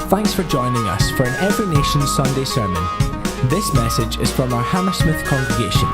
Thanks for joining us for an Every Nation Sunday sermon. This message is from our Hammersmith congregation.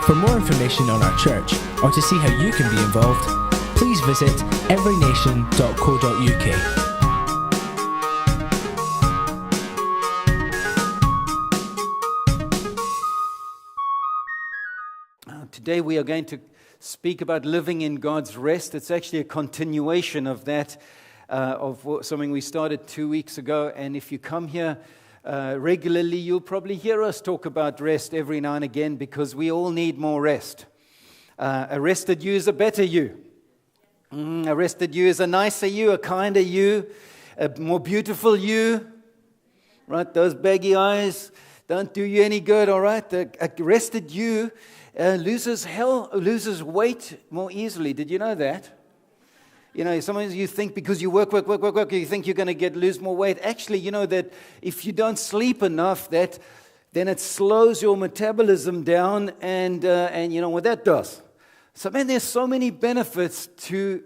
For more information on our church, or to see how you can be involved, please visit everynation.co.uk. Today we are going to speak about living in God's rest. It's actually a continuation of that, of something we started 2 weeks ago. And if you come here regularly, you'll probably hear us talk about rest every now and again, because we all need more rest. A rested you is a better you. A rested you is a nicer you, a kinder you, a more beautiful you. Right? Those baggy eyes don't do you any good, all right? A rested you loses weight more easily. Did you know that? You know, sometimes you think because you work, you think you're going to lose more weight. Actually, you know that if you don't sleep enough, then it slows your metabolism down, and you know what that does. So, man, there's so many benefits to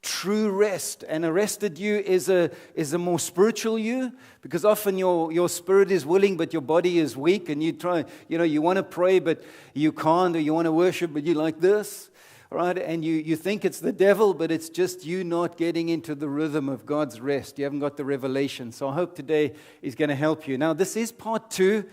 true rest, and a rested you is a more spiritual you, because often your spirit is willing but your body is weak, and you want to pray but you can't, or you want to worship but you like this, right? And you think it's the devil, but it's just you not getting into the rhythm of God's rest. You haven't got the revelation. So I hope today is going to help you. Now, this is part 2.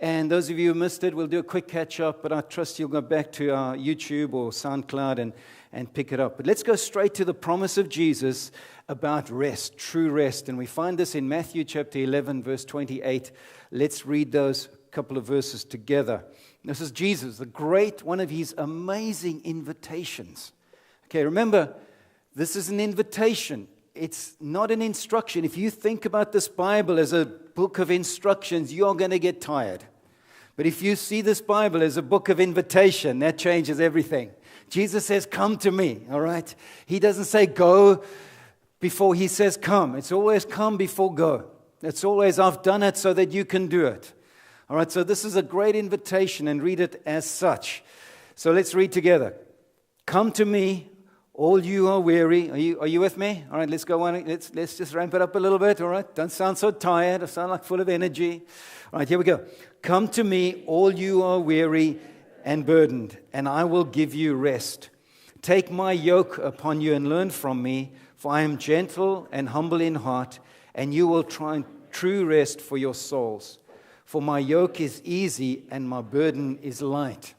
And those of you who missed it, we'll do a quick catch-up, but I trust you'll go back to our YouTube or SoundCloud and pick it up. But let's go straight to the promise of Jesus about rest, true rest. And we find this in Matthew chapter 11, verse 28. Let's read those couple of verses together. This is Jesus, one of his amazing invitations. Okay, remember, this is an invitation. It's not an instruction. If you think about this Bible as a book of instructions, you're going to get tired. But if you see this Bible as a book of invitation, that changes everything. Jesus says, come to me, all right? He doesn't say go before he says come. It's always come before go. It's always I've done it so that you can do it. All right, so this is a great invitation, and read it as such. So let's read together. Come to me, all you are weary. Are you with me? All right, let's go on. Let's just ramp it up a little bit, all right? Don't sound so tired. Or sound like full of energy. All right, here we go. Come to me, all you are weary and burdened, and I will give you rest. Take my yoke upon you and learn from me, for I am gentle and humble in heart, and you will find true rest for your souls. For my yoke is easy and my burden is light.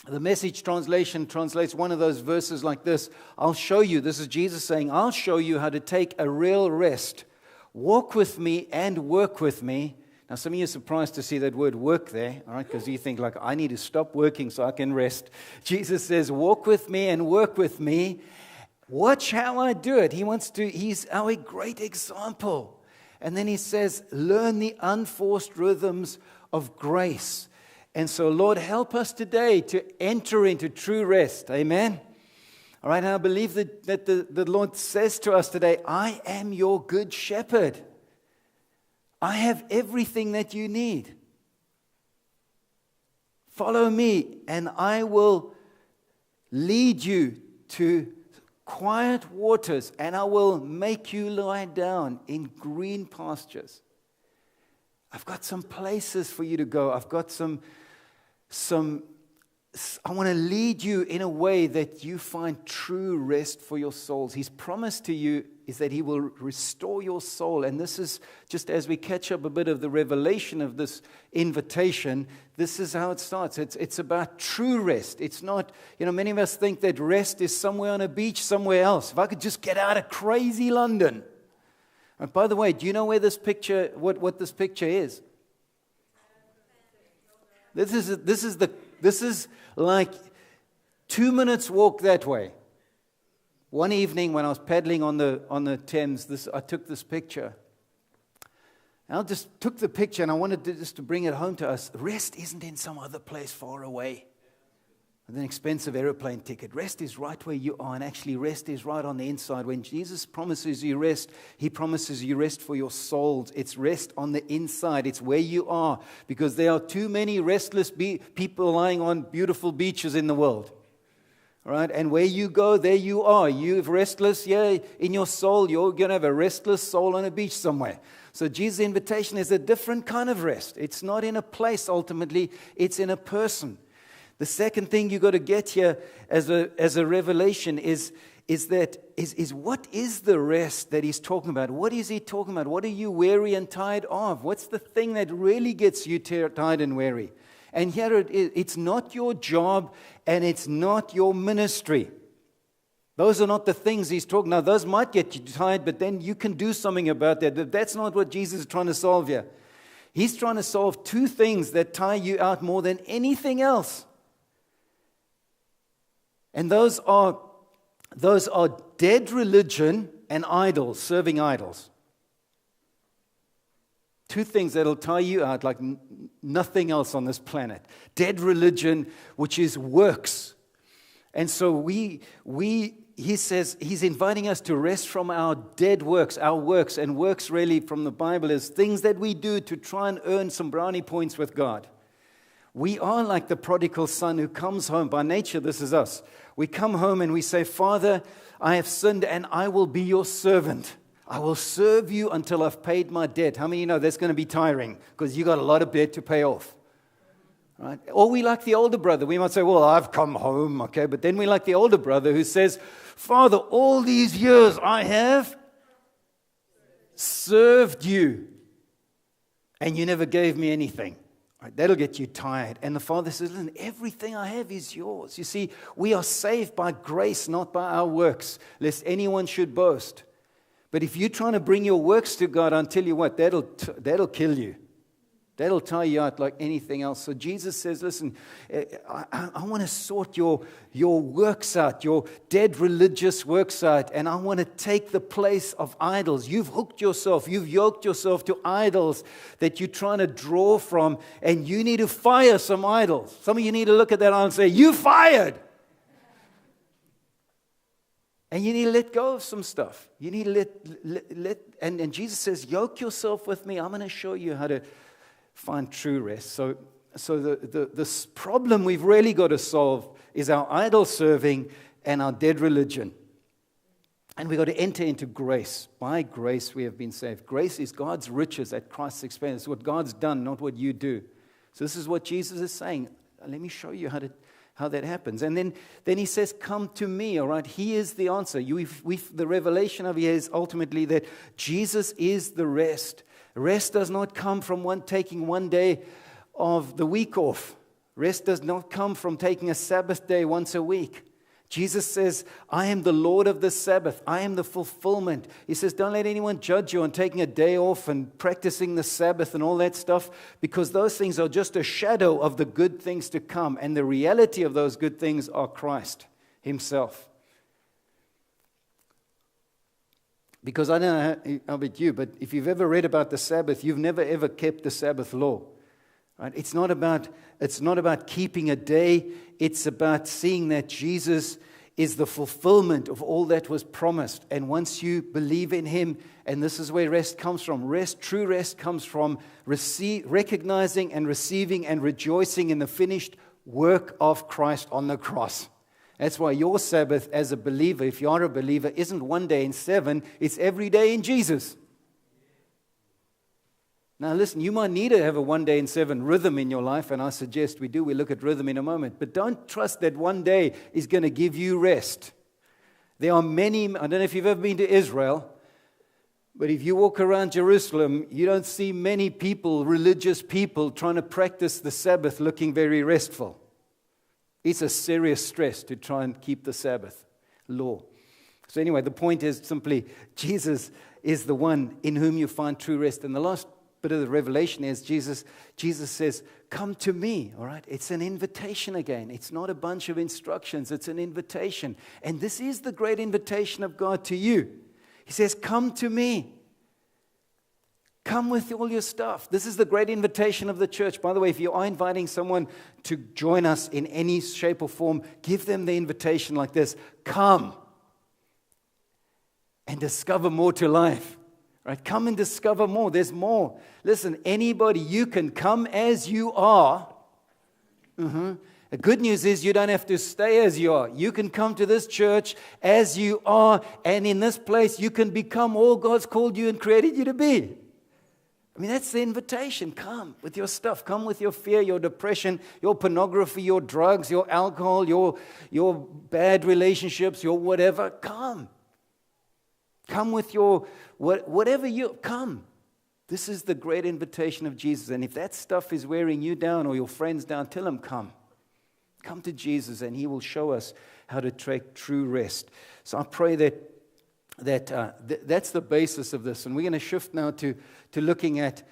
The Message translation translates one of those verses like this. I'll show you, this is Jesus saying, I'll show you how to take a real rest. Walk with me and work with me. Now, some of you are surprised to see that word work there, all right, because you think, like, I need to stop working so I can rest. Jesus says, walk with me and work with me. Watch how I do it. He's our great example. And then he says, learn the unforced rhythms of grace. And so, Lord, help us today to enter into true rest. Amen? All right, and I believe that the Lord says to us today, I am your good shepherd. I have everything that you need. Follow me, and I will lead you to quiet waters, and I will make you lie down in green pastures. I've got some places for you to go. I've got I want to lead you in a way that you find true rest for your souls. His promise to you is that he will restore your soul. And this is, just as we catch up a bit of the revelation of this invitation, this is how it starts. It's about true rest. It's not, many of us think that rest is somewhere on a beach somewhere else. If I could just get out of crazy London. And by the way, do you know where this picture, what this picture is? This is like 2 minutes walk that way. One evening when I was paddling on the Thames, I took this picture. And I just took the picture and I wanted to bring it home to us. Rest isn't in some other place far away with an expensive aeroplane ticket. Rest is right where you are, and actually rest is right on the inside. When Jesus promises you rest, he promises you rest for your souls. It's rest on the inside. It's where you are, because there are too many restless people lying on beautiful beaches in the world. Right? And where you go, there you are. You're restless, yeah, in your soul, you're going to have a restless soul on a beach somewhere. So Jesus' invitation is a different kind of rest. It's not in a place, ultimately. It's in a person. The second thing you got to get here as a revelation is what is the rest that he's talking about? What is he talking about? What are you weary and tired of? What's the thing that really gets you tired and weary? And here it is. It's not your job and it's not your ministry. Those are not the things he's talking about. Now, those might get you tired, but then you can do something about that. But that's not what Jesus is trying to solve here. He's trying to solve two things that tire you out more than anything else. And those are dead religion and idols, serving idols. Two things that'll tire you out like nothing else on this planet. Dead religion, which is works. And so he says he's inviting us to rest from our dead works, our works. And works really from the Bible is things that we do to try and earn some brownie points with God. We are like the prodigal son who comes home. By nature, this is us. We come home and we say, Father, I have sinned and I will be your servant. I will serve you until I've paid my debt. How many of you know that's going to be tiring because you got a lot of debt to pay off? Right? Or we like the older brother. We might say, well, I've come home, okay? But then we like the older brother who says, Father, all these years I have served you and you never gave me anything. Right? That'll get you tired. And the Father says, listen, everything I have is yours. You see, we are saved by grace, not by our works, lest anyone should boast. But if you're trying to bring your works to God, I'll tell you what, that'll kill you. That'll tire you out like anything else. So Jesus says, listen, I want to sort your works out, your dead religious works out, and I want to take the place of idols. You've hooked yourself, you've yoked yourself to idols that you're trying to draw from, and you need to fire some idols. Some of you need to look at that and say, you fired! And you need to let go of some stuff. You need to let and Jesus says, yoke yourself with me. I'm going to show you how to find true rest. So the problem we've really got to solve is our idol serving and our dead religion. And we've got to enter into grace. By grace we have been saved. Grace is God's riches at Christ's expense. It's what God's done, not what you do. So this is what Jesus is saying. Let me show you how that happens. And then he says, come to me, all right? He is the answer. The revelation of here is ultimately that Jesus is the rest. Rest does not come from taking one day of the week off. Rest does not come from taking a Sabbath day once a week. Jesus says, I am the Lord of the Sabbath. I am the fulfillment. He says, don't let anyone judge you on taking a day off and practicing the Sabbath and all that stuff, because those things are just a shadow of the good things to come. And the reality of those good things are Christ himself. Because I don't know how about you, but if you've ever read about the Sabbath, you've never ever kept the Sabbath law. Right? It's not about keeping a day. It's about seeing that Jesus is the fulfillment of all that was promised. And once you believe in him, and this is where rest comes from. True rest comes from recognizing and receiving and rejoicing in the finished work of Christ on the cross. That's why your Sabbath as a believer, if you are a believer, isn't one day in 7, it's every day in Jesus. Now listen, you might need to have a 1 day in 7 rhythm in your life, and I suggest we do. We'll look at rhythm in a moment. But don't trust that one day is going to give you rest. There are many, I don't know if you've ever been to Israel, but if you walk around Jerusalem, you don't see many people, religious people, trying to practice the Sabbath looking very restful. It's a serious stress to try and keep the Sabbath law. So anyway, the point is simply, Jesus is the one in whom you find true rest. And the last bit of the revelation is Jesus says, come to me, all right? It's an invitation again. It's not a bunch of instructions. It's an invitation. And this is the great invitation of God to you. He says, come to me. Come with all your stuff. This is the great invitation of the church. By the way, if you are inviting someone to join us in any shape or form, give them the invitation like this. Come and discover more to life. Right? Come and discover more. There's more. Listen, anybody, you can come as you are. The good news is you don't have to stay as you are. You can come to this church as you are, and in this place you can become all God's called you and created you to be. I mean, that's the invitation. Come with your stuff. Come with your fear, your depression, your pornography, your drugs, your alcohol, your bad relationships, your whatever. Come. Come with your whatever you come. This is the great invitation of Jesus. And if that stuff is wearing you down or your friends down, tell them come. Come to Jesus and He will show us how to take true rest. So I pray that's the basis of this. And we're going to shift now to looking at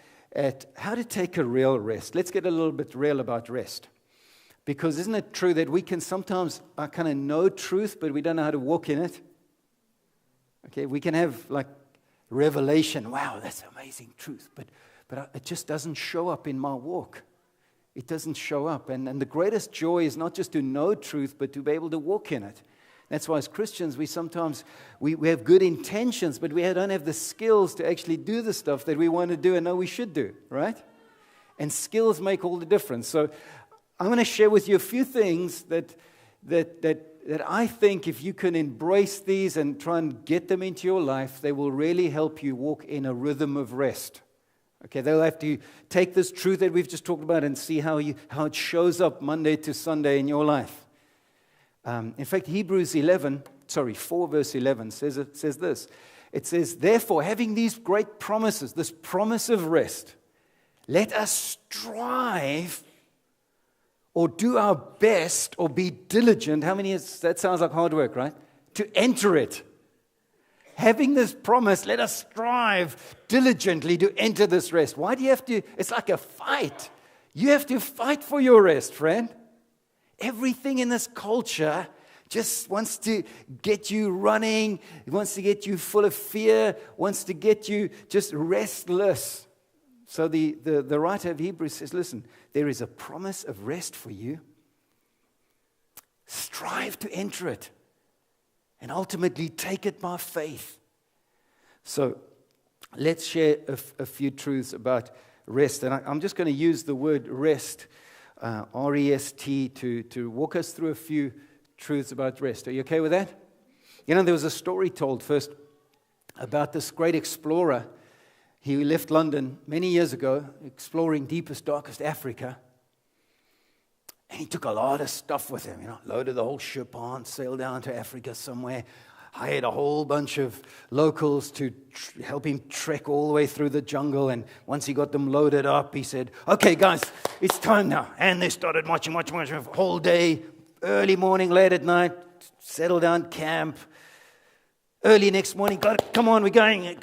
how to take a real rest. Let's get a little bit real about rest. Because isn't it true that we can sometimes kind of know truth, but we don't know how to walk in it? Okay, we can have like revelation. Wow, that's amazing truth. But it just doesn't show up in my walk. It doesn't show up. And the greatest joy is not just to know truth, but to be able to walk in it. That's why as Christians, we sometimes have good intentions, but we don't have the skills to actually do the stuff that we want to do and know we should do, right? And skills make all the difference. So I'm going to share with you a few things that I think if you can embrace these and try and get them into your life, they will really help you walk in a rhythm of rest. Okay, they'll have to take this truth that we've just talked about and see how it shows up Monday to Sunday in your life. In fact, Hebrews 4 verse 11 says this. It says, therefore, having these great promises, this promise of rest, let us strive or do our best or be diligent. That sounds like hard work, right? To enter it. Having this promise, let us strive diligently to enter this rest. Why do you have to? It's like a fight. You have to fight for your rest, friend. Everything in this culture just wants to get you running, it wants to get you full of fear, wants to get you just restless. So the writer of Hebrews says, listen, there is a promise of rest for you. Strive to enter it and ultimately take it by faith. So let's share a few truths about rest. And I'm just going to use the word rest, R-E-S-T, to walk us through a few truths about rest. Are you okay with that? You know, there was a story told first about this great explorer. He left London many years ago, exploring deepest, darkest Africa. And he took a lot of stuff with him, loaded the whole ship on, sailed down to Africa somewhere, hired a whole bunch of locals to help him trek all the way through the jungle. And once he got them loaded up, he said, okay, guys, it's time now. And they started marching a whole day, early morning, late at night, settle down, camp. Early next morning, come on, we're going.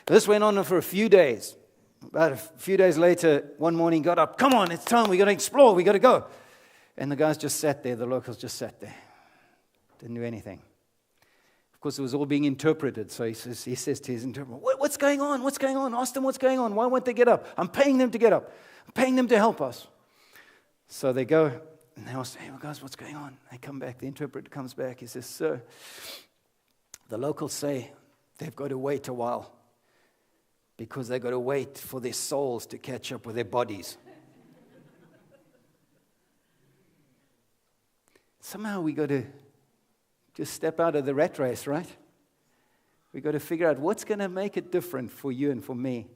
This went on for a few days. About a few days later, one morning, got up. Come on, it's time. We got to explore. We got to go. And the guys just sat there. The locals just sat there. Didn't do anything. Of course, it was all being interpreted. So he says to his interpreter, what's going on? What's going on? Ask them what's going on. Why won't they get up? I'm paying them to get up. I'm paying them to help us. So they go, and they ask, hey, well, guys, what's going on? They come back. The interpreter comes back. He says, sir, the locals say they've got to wait a while because they've got to wait for their souls to catch up with their bodies. Somehow we got to just step out of the rat race, right? We got to figure out what's going to make it different for you and for me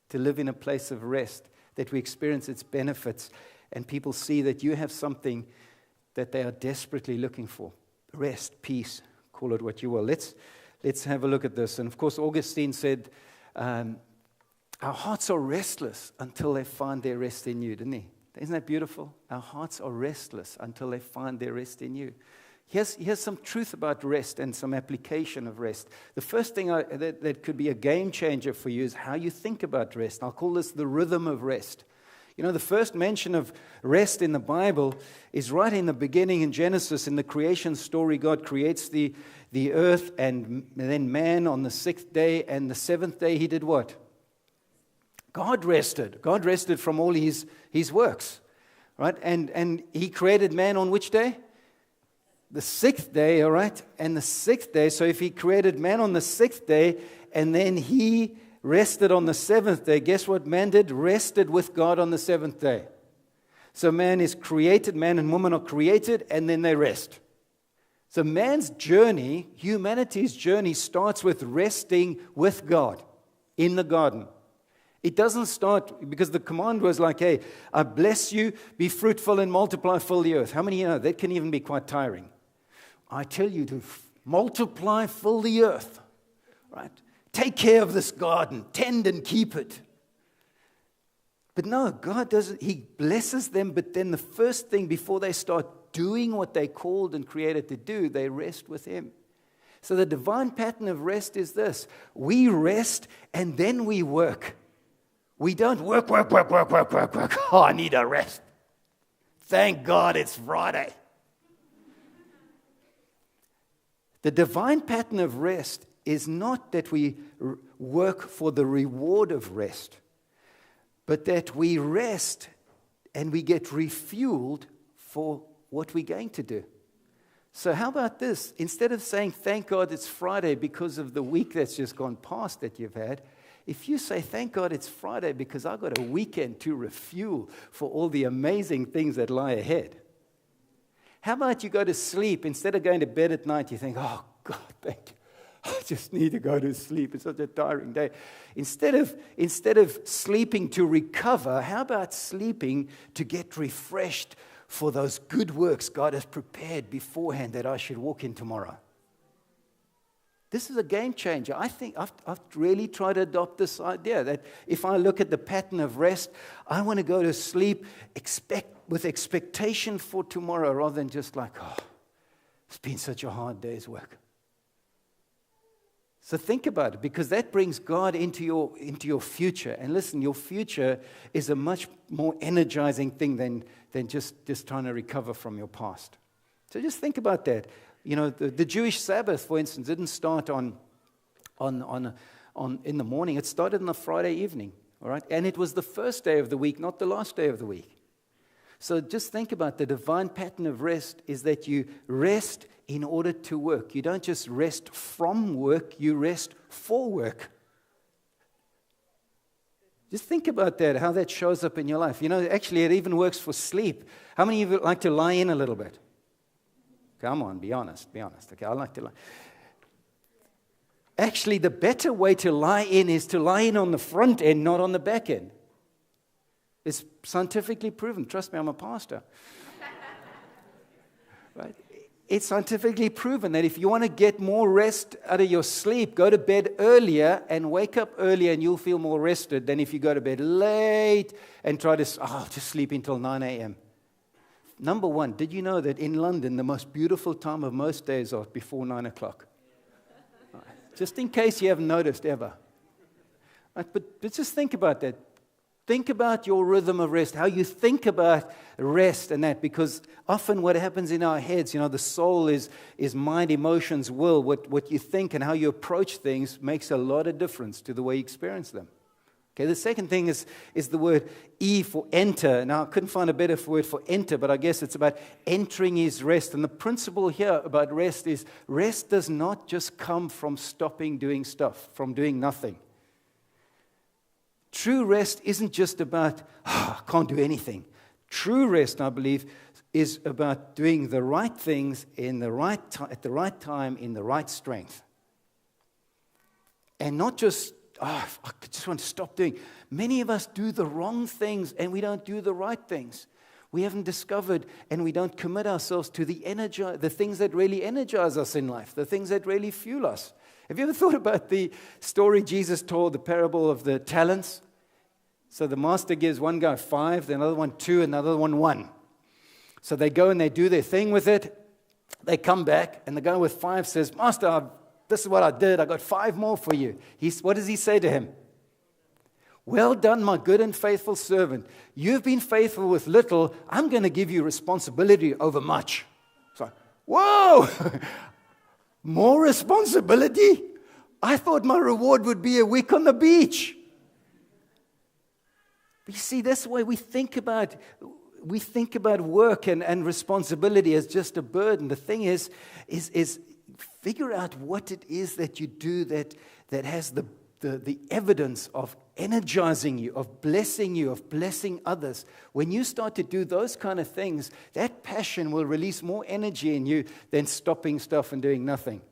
to live in a place of rest, that we experience its benefits, and people see that you have something that they are desperately looking for. Rest, peace, call it what you will. Let's have a look at this. And of course, Augustine said, our hearts are restless until they find their rest in you, didn't he? Isn't that beautiful? Our hearts are restless until they find their rest in you. Here's some truth about rest and some application of rest. The first thing that could be a game changer for you is how you think about rest. I'll call this the rhythm of rest. You know, the first mention of rest in the Bible is right in the beginning in Genesis. In the creation story, God creates the earth and then man on the sixth day, and the seventh day he did what? God rested. God rested from all his works, right? And he created man on which day? The sixth day, all right? And the sixth day, so if he created man on the sixth day and then he rested on the seventh day, guess what man did? Rested with God on the seventh day. So man is created, man and woman are created, and then they rest. So man's journey, humanity's journey, starts with resting with God in the garden. It doesn't start, because the command was like, hey, I bless you, be fruitful and multiply, fill the earth. How many know that can even be quite tiring? I tell you to multiply, fill the earth, right? Take care of this garden, tend and keep it. But no, God doesn't. He blesses them, but then the first thing before they start doing what they called and created to do, they rest with Him. So the divine pattern of rest is this. We rest and then we work. We don't work. Oh, I need a rest. Thank God it's Friday. The divine pattern of rest is not that we work for the reward of rest, but that we rest and we get refueled for what we're going to do. So how about this? Instead of saying, thank God it's Friday because of the week that's just gone past that you've had, if you say, thank God it's Friday because I've got a weekend to refuel for all the amazing things that lie ahead. How about you go to sleep, instead of going to bed at night, you think, oh God, thank you. I just need to go to sleep. It's such a tiring day. Instead of sleeping to recover, how about sleeping to get refreshed for those good works God has prepared beforehand that I should walk in tomorrow? This is a game changer. I think I've really tried to adopt this idea that if I look at the pattern of rest, I want to go to sleep with expectation for tomorrow rather than just like, oh, it's been such a hard day's work. So think about it, because that brings God into your future. And listen, your future is a much more energizing thing than just trying to recover from your past. So just think about that. You know, the Jewish Sabbath, for instance, didn't start in the morning. It started on a Friday evening, all right? And it was the first day of the week, not the last day of the week. So just think about the divine pattern of rest is that you rest in order to work. You don't just rest from work, you rest for work. Just think about that, how that shows up in your life. You know, actually, it even works for sleep. How many of you like to lie in a little bit? Come on, be honest. Okay, I like to lie. Actually, the better way to lie in is to lie in on the front end, not on the back end. It's scientifically proven. Trust me, I'm a pastor. Right? It's scientifically proven that if you want to get more rest out of your sleep, go to bed earlier and wake up earlier and you'll feel more rested than if you go to bed late and try to, just sleep until 9 a.m. Number one, did you know that in London, the most beautiful time of most days are before 9 o'clock? Right. Just in case you haven't noticed ever. Right, but just think about that. Think about your rhythm of rest, how you think about rest and that, because often what happens in our heads, you know, the soul is mind, emotions, will. What you think and how you approach things makes a lot of difference to the way you experience them. Okay, the second thing is the word E for enter. Now, I couldn't find a better word for enter, but I guess it's about entering His rest. And the principle here about rest is rest does not just come from stopping doing stuff, from doing nothing. True rest isn't just about, I can't do anything. True rest, I believe, is about doing the right things at the right time, in the right strength. And not just, I just want to stop doing. Many of us do the wrong things and we don't do the right things. We haven't discovered and we don't commit ourselves to the things that really energize us in life, the things that really fuel us. Have you ever thought about the story Jesus told, the parable of the talents? So the master gives one guy 5, the other one 2, another one 1. So they go and they do their thing with it. They come back and the guy with 5 says, Master, this is what I did. I got 5 more for you. What does he say to him? Well done, my good and faithful servant. You've been faithful with little. I'm going to give you responsibility over much. So, whoa! More responsibility? I thought my reward would be a week on the beach. But you see, that's the way we think about work and responsibility as just a burden. The thing is figure out what it is that you do that has the the evidence of energizing you, of blessing others, when you start to do those kind of things, that passion will release more energy in you than stopping stuff and doing nothing.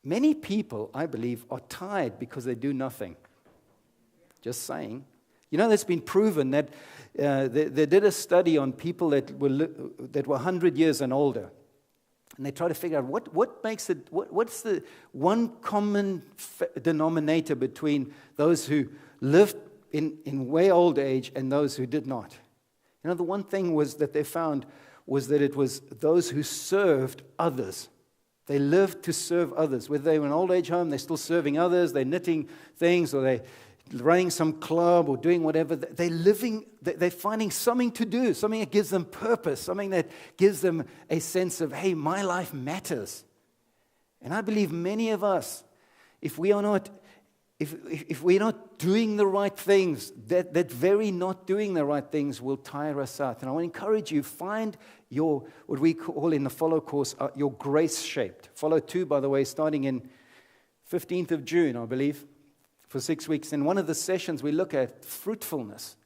Many people, I believe, are tired because they do nothing. Just saying. You know, that's been proven that they did a study on people that were 100 years and older. And they try to figure out what makes it, what's the one common denominator between those who lived in way old age and those who did not. You know, the one thing was that they found was that it was those who served others. They lived to serve others. Whether they were in an old age home, they're still serving others, they're knitting things, or they're running some club or doing whatever. They're finding something to do, something that gives them purpose, something that gives them a sense of, hey, my life matters. And I believe many of us, if we're not doing the right things, that very not doing the right things will tire us out. And I want to encourage you, find your, what we call in the follow course, your grace-shaped. Follow 2, by the way, starting in 15th of June, I believe, for 6 weeks. And one of the sessions we look at fruitfulness.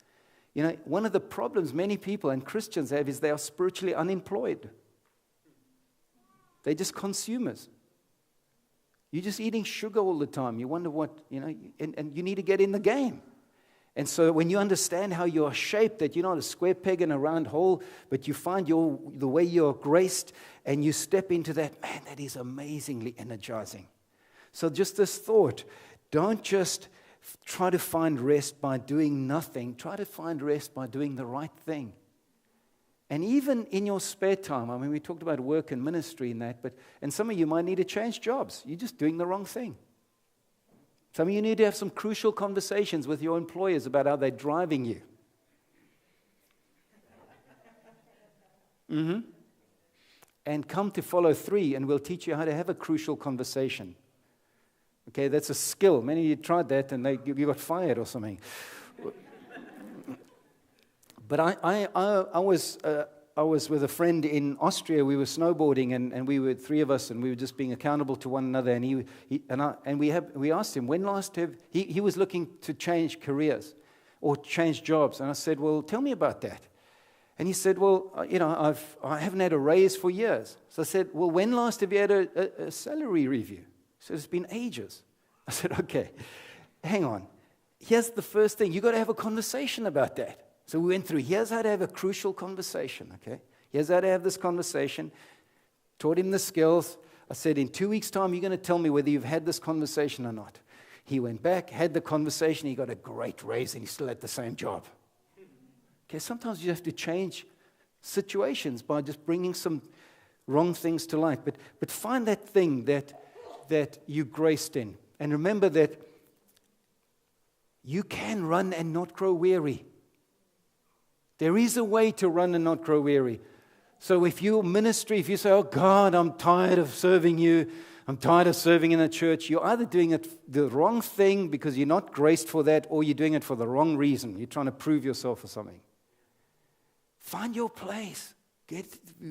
You know, one of the problems many people and Christians have is they are spiritually unemployed. They're just consumers. You're just eating sugar all the time. You wonder what, you know, and you need to get in the game. And so when you understand how you are shaped, that you're not a square peg in a round hole, but you find the way you're graced and you step into that, man, that is amazingly energizing. So just this thought, don't just try to find rest by doing nothing. Try to find rest by doing the right thing. And even in your spare time, I mean, we talked about work and ministry and that, and some of you might need to change jobs. You're just doing the wrong thing. Some of you need to have some crucial conversations with your employers about how they're driving you. And come to follow 3, and we'll teach you how to have a crucial conversation. Okay, that's a skill. Many of you tried that, and you got fired or something. But I was with a friend in Austria. We were snowboarding, and we were 3 of us, and we were just being accountable to one another. And we asked him, when last have he was looking to change careers or change jobs, and I said, well, tell me about that. And he said, well, you know, I haven't had a raise for years. So I said, well, when last have you had a salary review? He said, it's been ages. I said, okay, hang on. Here's the first thing. You've got to have a conversation about that. So we went through, here's how to have a crucial conversation, okay? Here's how to have this conversation. Taught him the skills. I said, in 2 weeks' time, you're going to tell me whether you've had this conversation or not. He went back, had the conversation. He got a great raise, and he still had the same job. Okay, sometimes you have to change situations by just bringing some wrong things to light. But find that thing that you graced in. And remember that you can run and not grow weary. There is a way to run and not grow weary. So if your ministry, if you say, oh God, I'm tired of serving you, I'm tired of serving in the church, you're either doing it the wrong thing because you're not graced for that, or you're doing it for the wrong reason. You're trying to prove yourself or something. Find your place.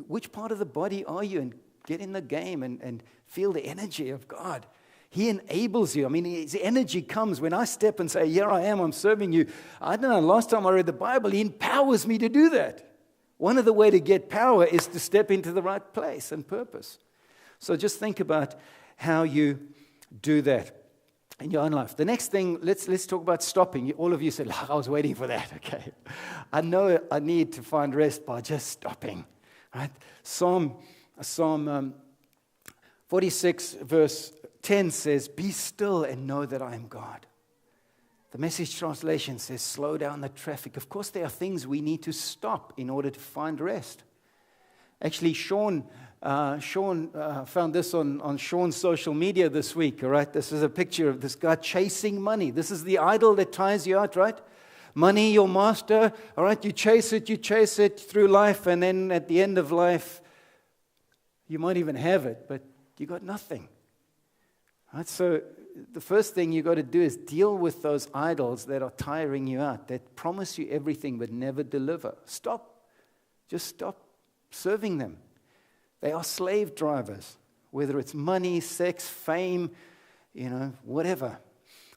Which part of the body are you? And get in the game and feel the energy of God. He enables you. I mean, his energy comes when I step and say, here I am, I'm serving you. I don't know, last time I read the Bible, he empowers me to do that. One of the ways to get power is to step into the right place and purpose. So just think about how you do that in your own life. The next thing, let's talk about stopping. All of you said, I was waiting for that. Okay. I know I need to find rest by just stopping. Right? Psalm 46, verse 10 says, be still and know that I am God. The Message translation says, slow down the traffic. Of course, there are things we need to stop in order to find rest. Actually, Sean found this on Sean's social media this week, all right? This is a picture of this guy chasing money. This is the idol that tires you out, right? Money, your master, all right? You chase it through life, and then at the end of life, you might even have it, but you got nothing. Right? So the first thing you got to do is deal with those idols that are tiring you out, that promise you everything but never deliver. Just stop serving them. They are slave drivers, whether it's money, sex, fame, whatever.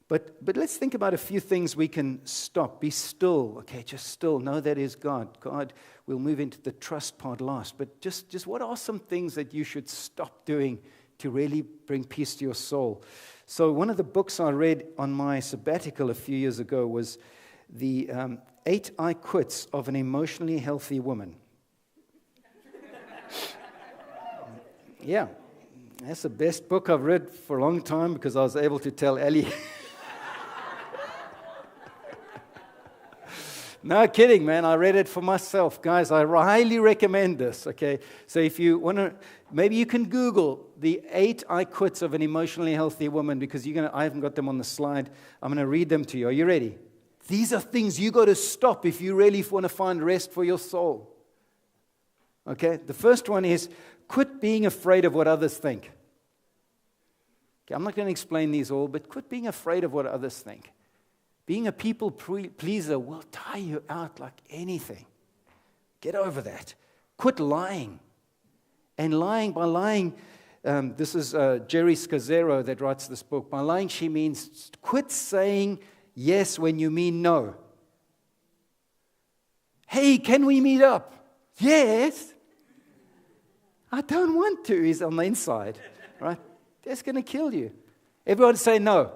But let's think about a few things we can stop. Be still. Okay, just still. Know that is God. God, we'll move into the trust part last. But just what are some things that you should stop doing to really bring peace to your soul? So one of the books I read on my sabbatical a few years ago was the 8 I Quits of an Emotionally Healthy Woman. Yeah, that's the best book I've read for a long time because I was able to tell Ellie. No kidding, man. I read it for myself. Guys, I highly recommend this, okay? So if you want to, maybe you can Google the 8 I Quits of an Emotionally Healthy Woman because I haven't got them on the slide. I'm going to read them to you. Are you ready? These are things you got to stop if you really want to find rest for your soul. Okay? The first one is quit being afraid of what others think. Okay, I'm not going to explain these all, but quit being afraid of what others think. Being a people pleaser will tire you out like anything. Get over that. Quit lying. And by lying, this is Jerry Scazzero that writes this book. By lying, she means quit saying yes when you mean no. Hey, can we meet up? Yes. I don't want to. He's on the inside, right? That's going to kill you. Everyone say no.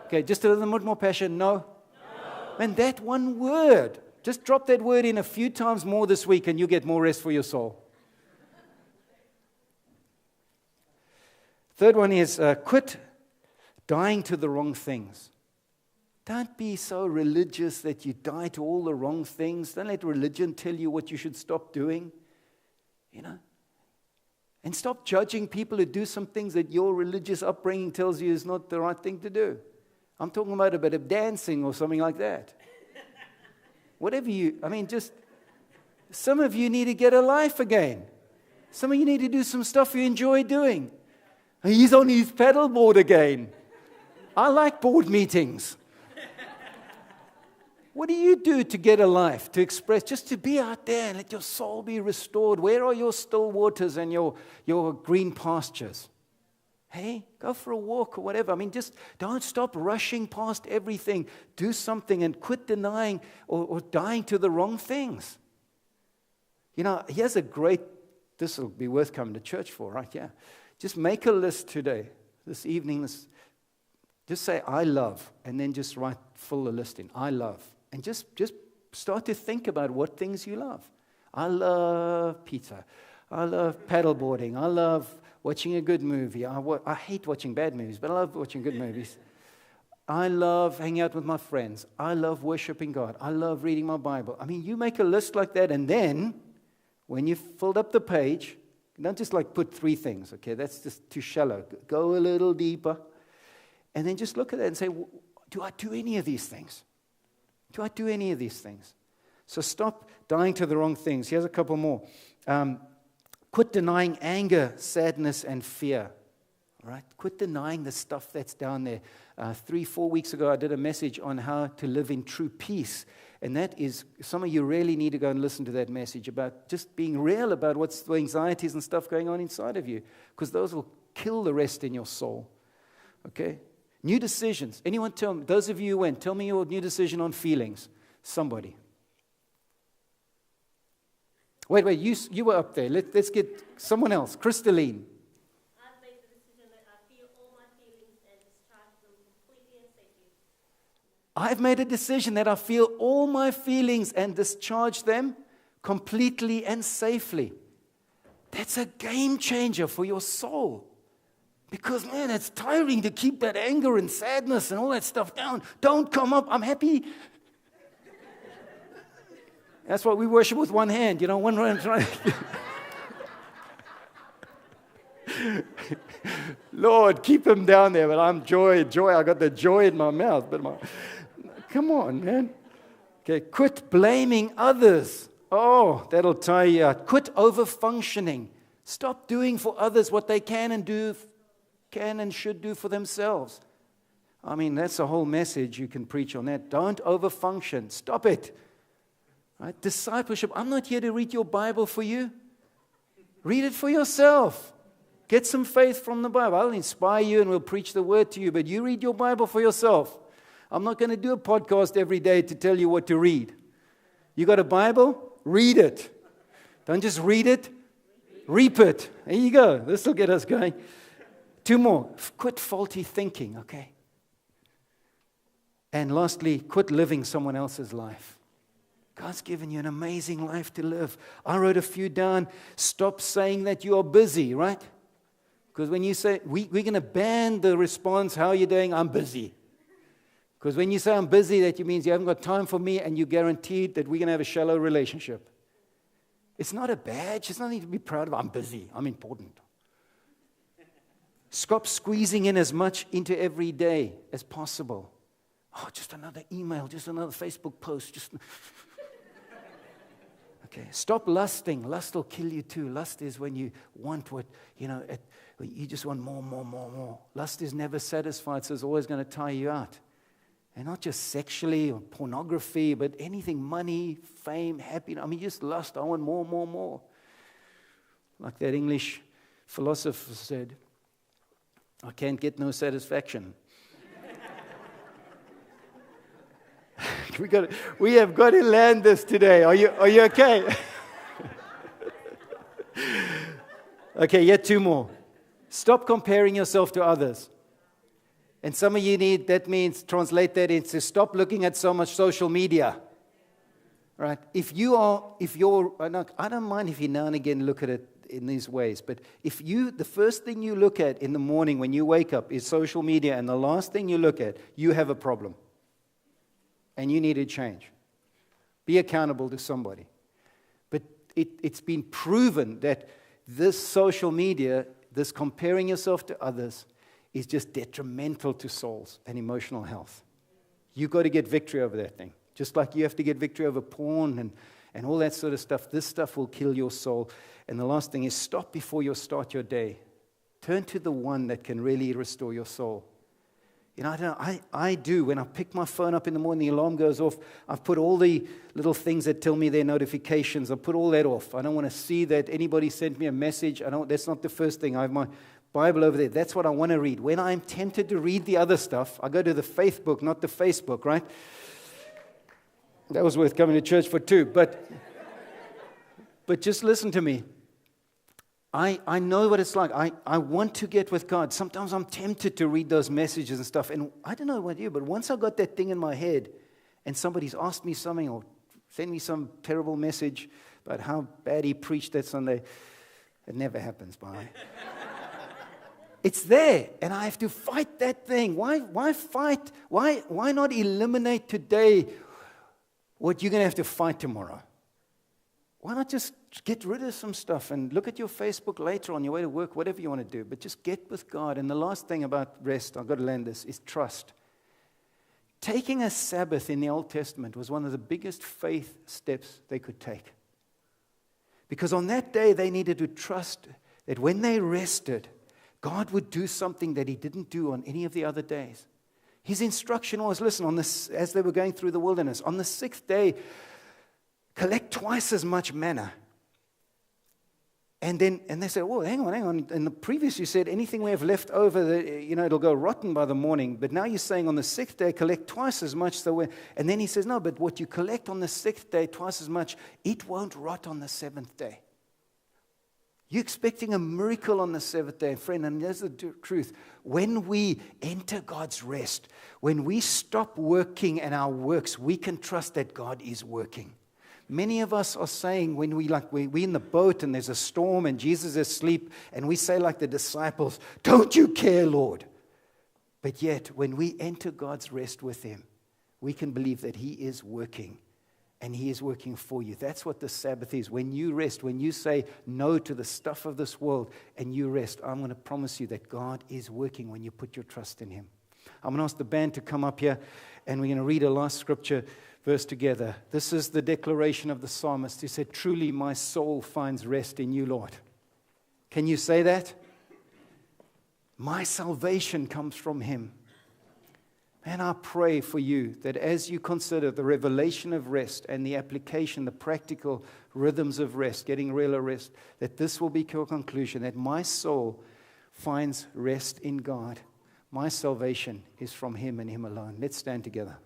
Okay, just a little bit more passion. No. And that one word, just drop that word in a few times more this week and you get more rest for your soul. Third one is quit dying to the wrong things. Don't be so religious that you die to all the wrong things. Don't let religion tell you what you should stop doing. And stop judging people who do some things that your religious upbringing tells you is not the right thing to do. I'm talking about a bit of dancing or something like that. Just some of you need to get a life again. Some of you need to do some stuff you enjoy doing. He's on his paddleboard again. I like board meetings. What do you do to get a life, to express, just to be out there and let your soul be restored? Where are your still waters and your green pastures? Hey, go for a walk or whatever. Just don't stop rushing past everything. Do something and quit denying or dying to the wrong things. Here's this will be worth coming to church for, right? Yeah. Just make a list today, this evening. Just say, I love, and then just fill the list in. I love. And just start to think about what things you love. I love pizza. I love paddleboarding. I love watching a good movie. I hate watching bad movies, but I love watching good movies. I love hanging out with my friends. I love worshiping God. I love reading my Bible. You make a list like that, and then when you've filled up the page, don't just put 3 things, okay? That's just too shallow. Go a little deeper. And then just look at that and say, do I do any of these things? Do I do any of these things? So stop dying to the wrong things. Here's a couple more. Quit denying anger, sadness, and fear. All right? Quit denying the stuff that's down there. 3-4 weeks ago, I did a message on how to live in true peace. And that is, some of you really need to go and listen to that message about just being real about what's the anxieties and stuff going on inside of you. Because those will kill the rest in your soul. Okay? New decisions. Anyone tell me, those of you who went, tell me your new decision on feelings. Somebody. Wait, you were up there. Let's get someone else. Crystalline. I've made the decision that I feel all my feelings and discharge them completely and safely. I've made a decision that I feel all my feelings and discharge them completely and safely. That's a game changer for your soul. Because, man, it's tiring to keep that anger and sadness and all that stuff down. Don't come up. I'm happy. That's why we worship with one hand. One hand. Lord, keep him down there. But I'm joy. I got the joy in my mouth. Come on, man. Okay, quit blaming others. Oh, that'll tire you out. Quit over-functioning. Stop doing for others what they can and should do for themselves. That's a whole message you can preach on that. Don't overfunction. Stop it. Right? Discipleship. I'm not here to read your Bible for you. Read it for yourself. Get some faith from the Bible. I'll inspire you and we'll preach the word to you, but you read your Bible for yourself. I'm not going to do a podcast every day to tell you what to read. You got a Bible? Read it. Don't just read it, reap it. There you go. This will get us going. 2 more. Quit faulty thinking, okay? And lastly, quit living someone else's life. God's given you an amazing life to live. I wrote a few down. Stop saying that you are busy, right? Because when you say, we're going to ban the response, how are you doing? I'm busy. Because when you say I'm busy, that means you haven't got time for me and you're guaranteed that we're going to have a shallow relationship. It's not a badge. It's nothing to be proud of. I'm busy. I'm important. Stop squeezing in as much into every day as possible. Oh, just another email, just another Facebook post. Okay, stop lusting. Lust will kill you too. Lust is when you want what, you just want more. Lust is never satisfied, so it's always going to tire you out. And not just sexually or pornography, but anything, money, fame, happiness. Just lust. I want more. Like that English philosopher said, I can't get no satisfaction. We have got to land this today. Are you okay? Okay, yet 2 more. Stop comparing yourself to others. And some of you that means, translate that into stop looking at so much social media. Right? I don't mind if you now and again look at it in these ways, but the first thing you look at in the morning when you wake up is social media, and the last thing you look at, you have a problem. And you need to change. Be accountable to somebody. But it's been proven that this social media, this comparing yourself to others, is just detrimental to souls and emotional health. You've got to get victory over that thing. Just like you have to get victory over porn and all that sort of stuff. This stuff will kill your soul. And the last thing is stop before you start your day. Turn to the one that can really restore your soul. I do. When I pick my phone up in the morning, the alarm goes off. I've put all the little things that tell me their notifications. I put all that off. I don't want to see that anybody sent me a message. That's not the first thing. I have my Bible over there. That's what I want to read. When I'm tempted to read the other stuff, I go to the faith book, not the Facebook, right? That was worth coming to church for too. But just listen to me. I know what it's like. I want to get with God. Sometimes I'm tempted to read those messages and stuff. And I don't know about you, but once I got that thing in my head and somebody's asked me something or sent me some terrible message about how bad he preached that Sunday, it never happens, by the way. It's there, and I have to fight that thing. Why fight? Why not eliminate today what you're going to have to fight tomorrow? Why not just get rid of some stuff and look at your Facebook later on your way to work, whatever you want to do, but just get with God. And the last thing about rest, I've got to land this, is trust. Taking a Sabbath in the Old Testament was one of the biggest faith steps they could take. Because on that day, they needed to trust that when they rested, God would do something that He didn't do on any of the other days. His instruction was, listen, as they were going through the wilderness, on the 6th day, collect twice as much manna. And they said, oh, hang on. In the previous you said, anything we have left over, it'll go rotten by the morning. But now you're saying on the 6th day, collect twice as much. And then He says, no, but what you collect on the 6th day, twice as much, it won't rot on the 7th day. You're expecting a miracle on the 7th day, friend, and that's the truth. When we enter God's rest, when we stop working at our works, we can trust that God is working. Many of us are saying when we're in the boat and there's a storm and Jesus is asleep, and we say like the disciples, don't you care, Lord? But yet, when we enter God's rest with Him, we can believe that He is working. And He is working for you. That's what the Sabbath is. When you rest, when you say no to the stuff of this world and you rest, I'm going to promise you that God is working when you put your trust in Him. I'm going to ask the band to come up here, and we're going to read a last scripture verse together. This is the declaration of the psalmist who said, truly my soul finds rest in you, Lord. Can you say that? My salvation comes from Him. And I pray for you that as you consider the revelation of rest and the application, the practical rhythms of rest, getting real rest, that this will be your conclusion, that my soul finds rest in God. My salvation is from Him and Him alone. Let's stand together.